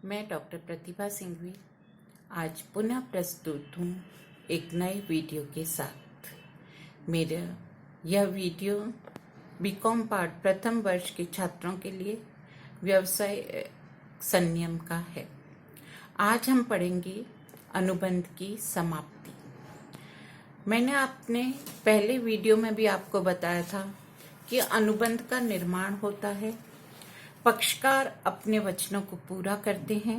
मैं डॉक्टर प्रतिभा सिंघवी आज पुनः प्रस्तुत हूँ एक नए वीडियो के साथ। मेरा यह वीडियो बीकॉम पार्ट प्रथम वर्ष के छात्रों के लिए व्यवसाय संनियम का है। आज हम पढ़ेंगे अनुबंध की समाप्ति। मैंने अपने पहले वीडियो में भी आपको बताया था कि अनुबंध का निर्माण होता है, पक्षकार अपने वचनों को पूरा करते हैं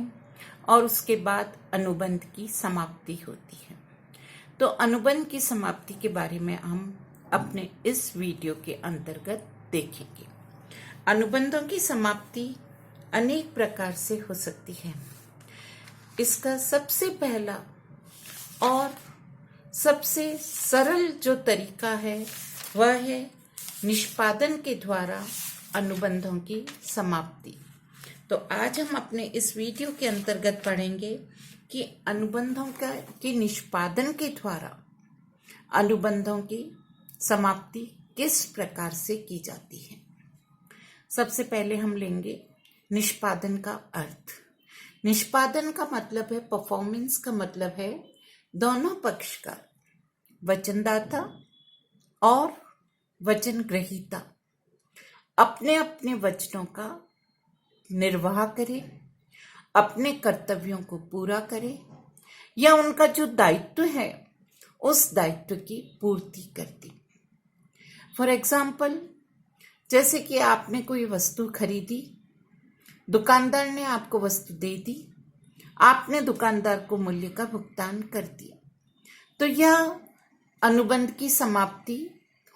और उसके बाद अनुबंध की समाप्ति होती है। तो अनुबंध की समाप्ति के बारे में हम अपने इस वीडियो के अंतर्गत देखेंगे। अनुबंधों की समाप्ति अनेक प्रकार से हो सकती है। इसका सबसे पहला और सबसे सरल जो तरीका है वह है निष्पादन के द्वारा अनुबंधों की समाप्ति। तो आज हम अपने इस वीडियो के अंतर्गत पढ़ेंगे कि अनुबंधों की निष्पादन के द्वारा अनुबंधों की समाप्ति किस प्रकार से की जाती है। सबसे पहले हम लेंगे निष्पादन का अर्थ। निष्पादन का मतलब है, परफॉर्मेंस का मतलब है दोनों पक्षकार, वचनदाता और वचन ग्रहीता अपने अपने वचनों का निर्वाह करे, अपने कर्तव्यों को पूरा करे या उनका जो दायित्व है उस दायित्व की पूर्ति करती। फॉर एग्जाम्पल, जैसे कि आपने कोई वस्तु खरीदी, दुकानदार ने आपको वस्तु दे दी, आपने दुकानदार को मूल्य का भुगतान कर दिया, तो यह अनुबंध की समाप्ति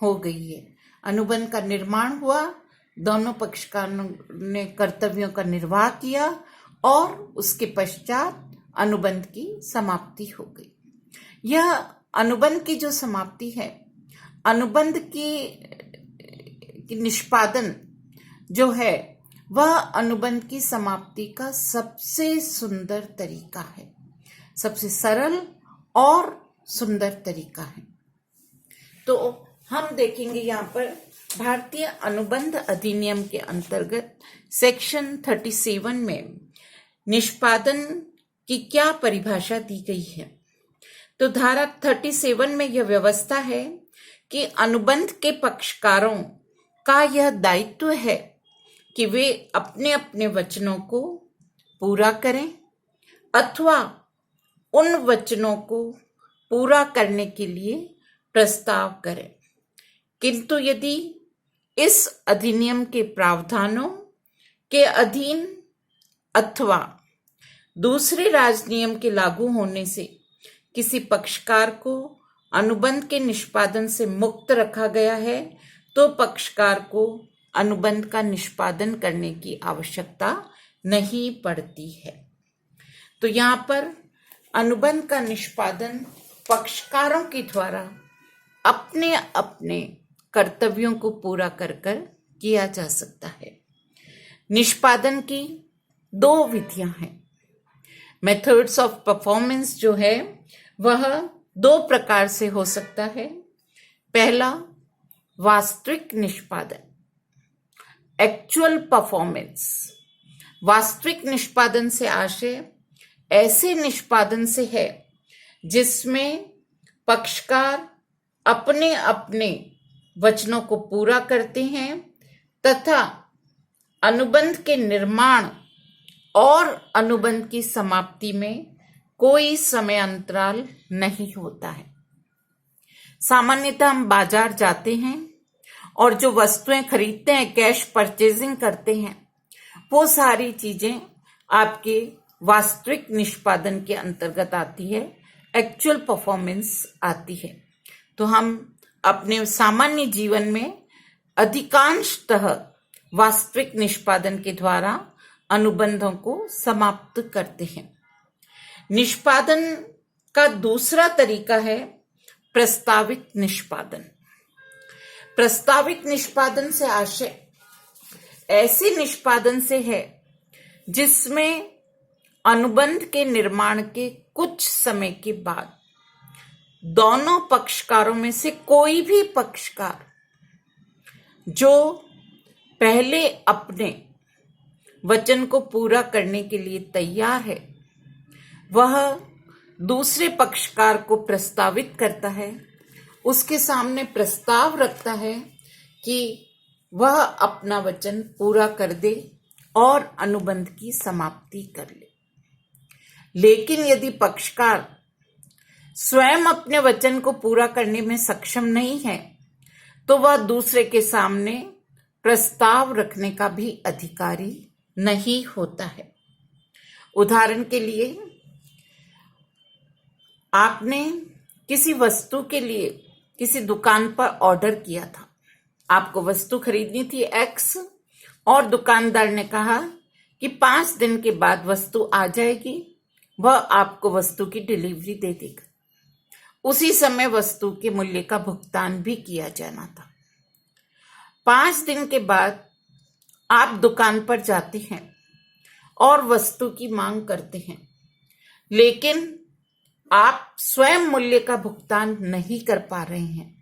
हो गई है। अनुबंध का निर्माण हुआ, दोनों पक्षकारों ने कर्तव्यों का निर्वाह किया और उसके पश्चात अनुबंध की समाप्ति हो गई। यह अनुबंध की जो समाप्ति है, अनुबंध की निष्पादन जो है वह अनुबंध की समाप्ति का सबसे सुंदर तरीका है, सबसे सरल और सुंदर तरीका है। तो हम देखेंगे यहाँ पर भारतीय अनुबंध अधिनियम के अंतर्गत सेक्शन 37 में निष्पादन की क्या परिभाषा दी गई है। तो धारा 37 में यह व्यवस्था है कि अनुबंध के पक्षकारों का यह दायित्व है कि वे अपने अपने वचनों को पूरा करें अथवा उन वचनों को पूरा करने के लिए प्रस्ताव करें। किंतु यदि इस अधिनियम के प्रावधानों के अधीन अथवा दूसरे राजनियम के लागू होने से किसी पक्षकार को अनुबंध के निष्पादन से मुक्त रखा गया है, तो पक्षकार को अनुबंध का निष्पादन करने की आवश्यकता नहीं पड़ती है। तो यहाँ पर अनुबंध का निष्पादन पक्षकारों के द्वारा अपने अपने कर्तव्यों को पूरा कर कर किया जा सकता है। निष्पादन की दो विधियां हैं। मेथड्स ऑफ परफॉर्मेंस जो है वह दो प्रकार से हो सकता है। पहला, वास्तविक निष्पादन, एक्चुअल परफॉर्मेंस। वास्तविक निष्पादन से आशय ऐसे निष्पादन से है जिसमें पक्षकार अपने अपने वचनों को पूरा करते हैं तथा अनुबंध के निर्माण और अनुबंध की समाप्ति में कोई समय अंतराल नहीं होता है। सामान्यतः हम बाजार जाते हैं और जो वस्तुएं खरीदते हैं, कैश परचेजिंग करते हैं, वो सारी चीजें आपके वास्तविक निष्पादन के अंतर्गत आती है, एक्चुअल परफॉर्मेंस आती है। तो हम अपने सामान्य जीवन में अधिकांशतः वास्तविक निष्पादन के द्वारा अनुबंधों को समाप्त करते हैं। निष्पादन का दूसरा तरीका है प्रस्तावित निष्पादन। प्रस्तावित निष्पादन से आशय ऐसे निष्पादन से है जिसमें अनुबंध के निर्माण के कुछ समय के बाद दोनों पक्षकारों में से कोई भी पक्षकार जो पहले अपने वचन को पूरा करने के लिए तैयार है, वह दूसरे पक्षकार को प्रस्तावित करता है, उसके सामने प्रस्ताव रखता है कि वह अपना वचन पूरा कर दे और अनुबंध की समाप्ति कर ले। लेकिन यदि पक्षकार स्वयं अपने वचन को पूरा करने में सक्षम नहीं है, तो वह दूसरे के सामने प्रस्ताव रखने का भी अधिकारी नहीं होता है। उदाहरण के लिए, आपने किसी वस्तु के लिए किसी दुकान पर ऑर्डर किया था। आपको वस्तु खरीदनी थी X, और दुकानदार ने कहा कि 5 दिन के बाद वस्तु आ जाएगी, वह आपको वस्तु की डिलीवरी दे देगा। उसी समय वस्तु के मूल्य का भुगतान भी किया जाना था। 5 दिन के बाद आप दुकान पर जाते हैं और वस्तु की मांग करते हैं, लेकिन आप स्वयं मूल्य का भुगतान नहीं कर पा रहे हैं।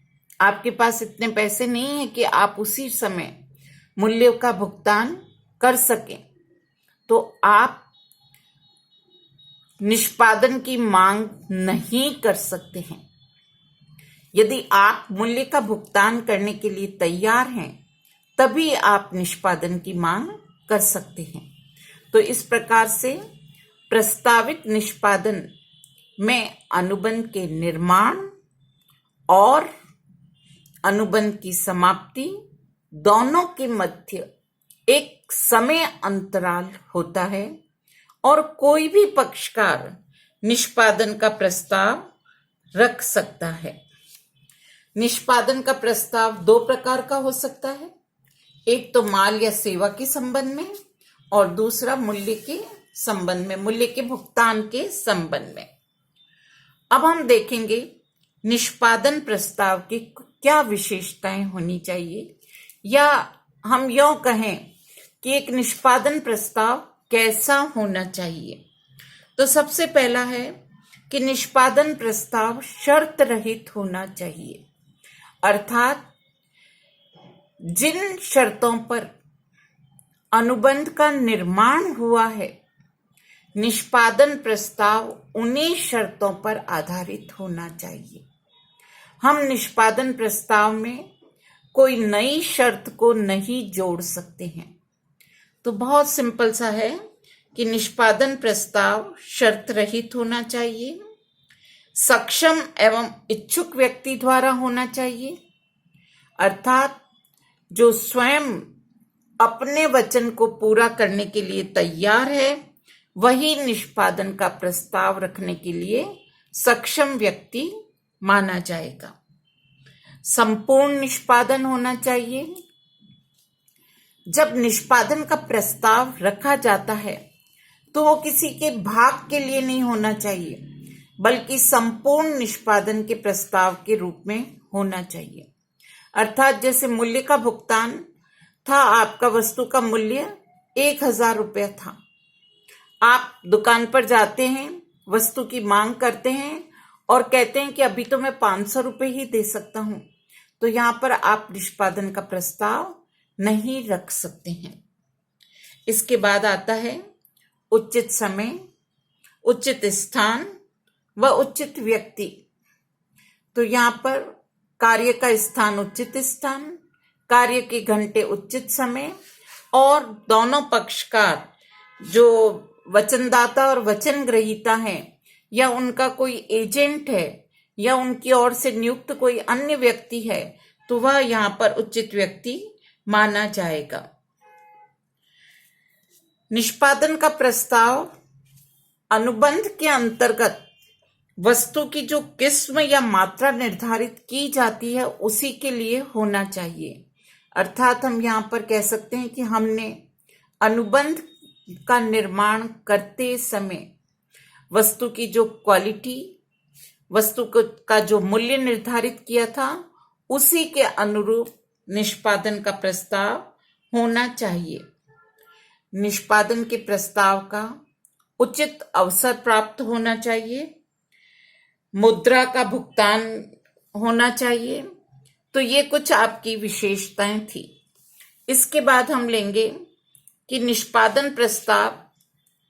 आपके पास इतने पैसे नहीं है कि आप उसी समय मूल्य का भुगतान कर सकें, तो आप निष्पादन की मांग नहीं कर सकते हैं। यदि आप मूल्य का भुगतान करने के लिए तैयार हैं, तभी आप निष्पादन की मांग कर सकते हैं। तो इस प्रकार से प्रस्तावित निष्पादन में अनुबंध के निर्माण और अनुबंध की समाप्ति दोनों के मध्य एक समय अंतराल होता है, और कोई भी पक्षकार निष्पादन का प्रस्ताव रख सकता है। निष्पादन का प्रस्ताव 2 प्रकार का हो सकता है, एक तो माल या सेवा के संबंध में, और दूसरा मूल्य के संबंध में, मूल्य के भुगतान के संबंध में। अब हम देखेंगे निष्पादन प्रस्ताव की क्या विशेषताएं होनी चाहिए, या हम यूं कहें कि एक निष्पादन प्रस्ताव कैसा होना चाहिए। तो सबसे पहला है कि निष्पादन प्रस्ताव शर्त रहित होना चाहिए, अर्थात जिन शर्तों पर अनुबंध का निर्माण हुआ है, निष्पादन प्रस्ताव उन्हीं शर्तों पर आधारित होना चाहिए। हम निष्पादन प्रस्ताव में कोई नई शर्त को नहीं जोड़ सकते हैं। तो बहुत सिंपल सा है कि निष्पादन प्रस्ताव शर्त रहित होना चाहिए, सक्षम एवं इच्छुक व्यक्ति द्वारा होना चाहिए, अर्थात जो स्वयं अपने वचन को पूरा करने के लिए तैयार है, वही निष्पादन का प्रस्ताव रखने के लिए सक्षम व्यक्ति माना जाएगा। संपूर्ण निष्पादन होना चाहिए। जब निष्पादन का प्रस्ताव रखा जाता है, तो वो किसी के भाग के लिए नहीं होना चाहिए, बल्कि संपूर्ण निष्पादन के प्रस्ताव के रूप में होना चाहिए। अर्थात जैसे मूल्य का भुगतान था, आपका वस्तु का मूल्य 1000 रुपया था। आप दुकान पर जाते हैं, वस्तु की मांग करते हैं और कहते हैं कि अभी तो मैं 500 रुपये ही दे सकता हूं। तो यहां पर आप निष्पादन का प्रस्ताव नहीं रख सकते हैं। इसके बाद आता है उचित समय, उचित स्थान व उचित व्यक्ति। तो यहां पर कार्य का स्थान उचित स्थान, कार्य के घंटे उचित समय, और दोनों पक्षकार जो वचनदाता और वचन ग्रहीता हैं, या उनका कोई एजेंट है, या उनकी ओर से नियुक्त कोई अन्य व्यक्ति है, तो वह यहां पर उचित व्यक्ति माना जाएगा। निष्पादन का प्रस्ताव अनुबंध के अंतर्गत वस्तु की जो किस्म या मात्रा निर्धारित की जाती है, उसी के लिए होना चाहिए। अर्थात हम यहाँ पर कह सकते हैं कि हमने अनुबंध का निर्माण करते समय वस्तु की जो क्वालिटी, वस्तु का जो मूल्य निर्धारित किया था, उसी के अनुरूप निष्पादन का प्रस्ताव होना चाहिए। निष्पादन के प्रस्ताव का उचित अवसर प्राप्त होना चाहिए, मुद्रा का भुगतान होना चाहिए। तो ये कुछ आपकी विशेषताएं थी। इसके बाद हम लेंगे कि निष्पादन प्रस्ताव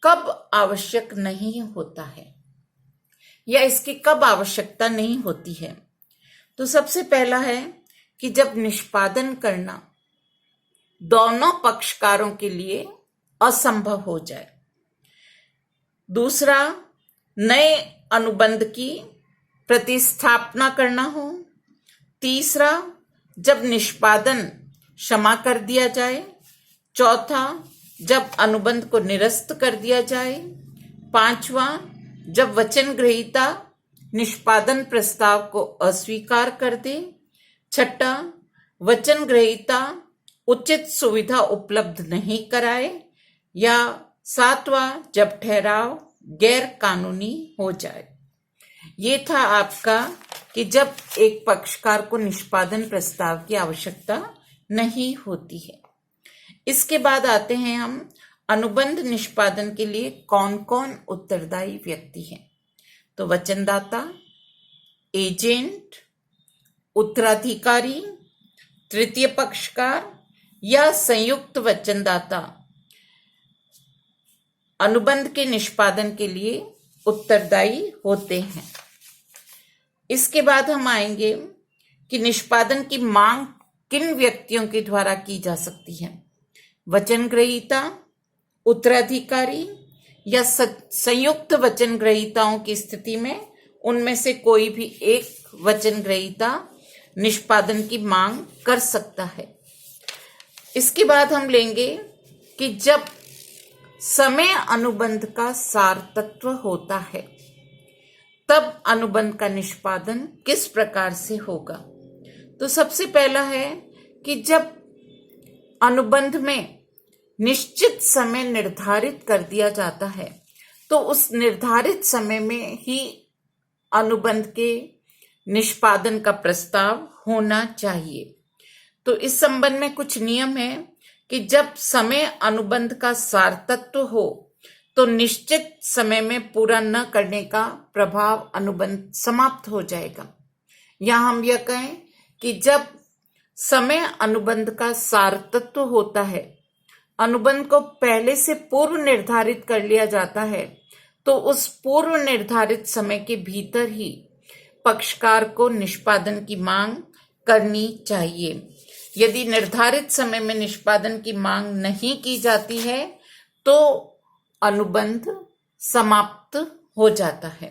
कब आवश्यक नहीं होता है या इसकी कब आवश्यकता नहीं होती है। तो सबसे पहला है कि जब निष्पादन करना दोनों पक्षकारों के लिए असंभव हो जाए। दूसरा, नए अनुबंध की प्रतिस्थापना करना हो। तीसरा, जब निष्पादन क्षमा कर दिया जाए। चौथा, जब अनुबंध को निरस्त कर दिया जाए। पांचवा, जब वचन ग्रहीता निष्पादन प्रस्ताव को अस्वीकार कर दे। छठा, वचन ग्रहीता उचित सुविधा उपलब्ध नहीं कराए। या सातवां, जब ठहराव गैर कानूनी हो जाए। ये था आपका कि जब एक पक्षकार को निष्पादन प्रस्ताव की आवश्यकता नहीं होती है। इसके बाद आते हैं हम अनुबंध निष्पादन के लिए कौन कौन उत्तरदायी व्यक्ति हैं। तो वचनदाता, एजेंट, उत्तराधिकारी, तृतीय पक्षकार या संयुक्त वचनदाता अनुबंध के निष्पादन के लिए उत्तरदायी होते हैं। इसके बाद हम आएंगे कि निष्पादन की मांग किन व्यक्तियों के द्वारा की जा सकती है। वचन ग्रहीता, उत्तराधिकारी या संयुक्त वचन ग्रहीताओं की स्थिति में उनमें से कोई भी एक वचन ग्रहीता निष्पादन की मांग कर सकता है। इसके बाद हम लेंगे कि जब समय अनुबंध का सार तत्व होता है तब अनुबंध का निष्पादन किस प्रकार से होगा। तो सबसे पहला है कि जब अनुबंध में निश्चित समय निर्धारित कर दिया जाता है तो उस निर्धारित समय में ही अनुबंध के निष्पादन का प्रस्ताव होना चाहिए। तो इस संबंध में कुछ नियम है कि जब समय अनुबंध का सार तत्व हो तो निश्चित समय में पूरा न करने का प्रभाव अनुबंध समाप्त हो जाएगा। या हम यह कहें कि जब समय अनुबंध का सार तत्व होता है, अनुबंध को पहले से पूर्व निर्धारित कर लिया जाता है, तो उस पूर्व निर्धारित समय के भीतर ही पक्षकार को निष्पादन की मांग करनी चाहिए। यदि निर्धारित समय में निष्पादन की मांग नहीं की जाती है तो अनुबंध समाप्त हो जाता है।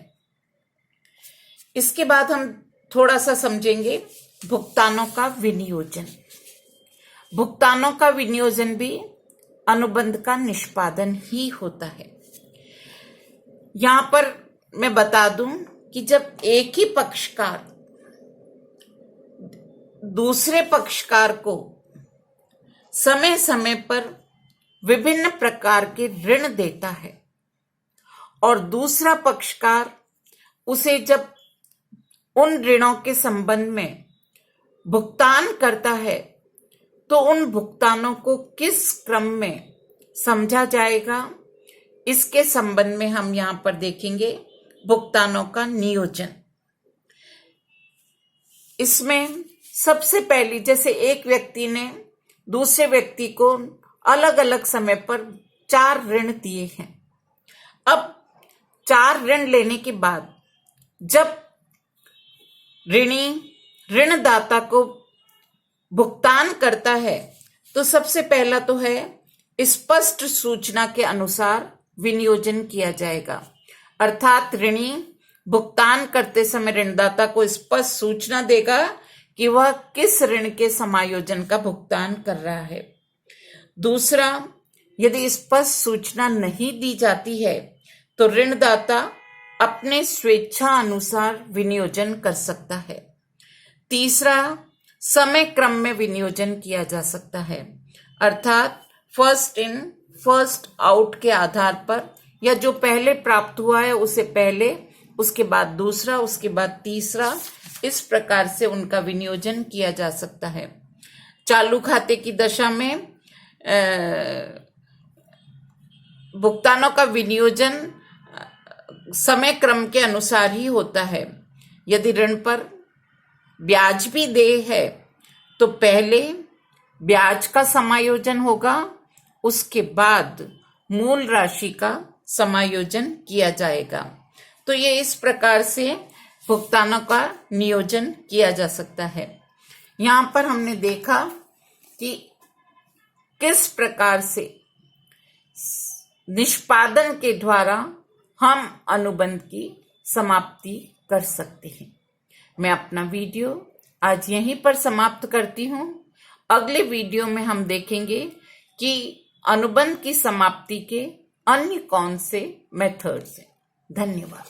इसके बाद हम थोड़ा सा समझेंगे भुगतानों का विनियोजन। भुगतानों का विनियोजन भी अनुबंध का निष्पादन ही होता है। यहां पर मैं बता दूं कि जब एक ही पक्षकार दूसरे पक्षकार को समय समय पर विभिन्न प्रकार के ऋण देता है और दूसरा पक्षकार उसे जब उन ऋणों के संबंध में भुगतान करता है तो उन भुगतानों को किस क्रम में समझा जाएगा, इसके संबंध में हम यहां पर देखेंगे भुगतानों का नियोजन। इसमें सबसे पहली, जैसे एक व्यक्ति ने दूसरे व्यक्ति को अलग अलग समय पर 4 ऋण दिए हैं। अब 4 ऋण लेने के बाद जब ऋणी ऋणदाता को भुगतान करता है तो सबसे पहला तो है स्पष्ट सूचना के अनुसार विनियोजन किया जाएगा। अर्थात ऋणी भुगतान करते समय ऋणदाता को स्पष्ट सूचना देगा कि वह किस ऋण के समायोजन का भुगतान कर रहा है। दूसरा, यदि स्पष्ट सूचना नहीं दी जाती है तो ऋणदाता अपने स्वेच्छा अनुसार विनियोजन कर सकता है। तीसरा, समय क्रम में विनियोजन किया जा सकता है, अर्थात फर्स्ट इन फर्स्ट आउट के आधार पर, या जो पहले प्राप्त हुआ है उसे पहले, उसके बाद दूसरा, उसके बाद तीसरा, इस प्रकार से उनका विनियोजन किया जा सकता है। चालू खाते की दशा में भुगतानों का विनियोजन समय क्रम के अनुसार ही होता है। यदि ऋण पर ब्याज भी देय है तो पहले ब्याज का समायोजन होगा उसके बाद मूल राशि का समायोजन किया जाएगा। तो ये इस प्रकार से भुगतानों का नियोजन किया जा सकता है। यहाँ पर हमने देखा कि किस प्रकार से निष्पादन के द्वारा हम अनुबंध की समाप्ति कर सकते हैं। मैं अपना वीडियो आज यहीं पर समाप्त करती हूँ। अगले वीडियो में हम देखेंगे कि अनुबंध की समाप्ति के अन्य कौन से मेथड्स हैं। धन्यवाद।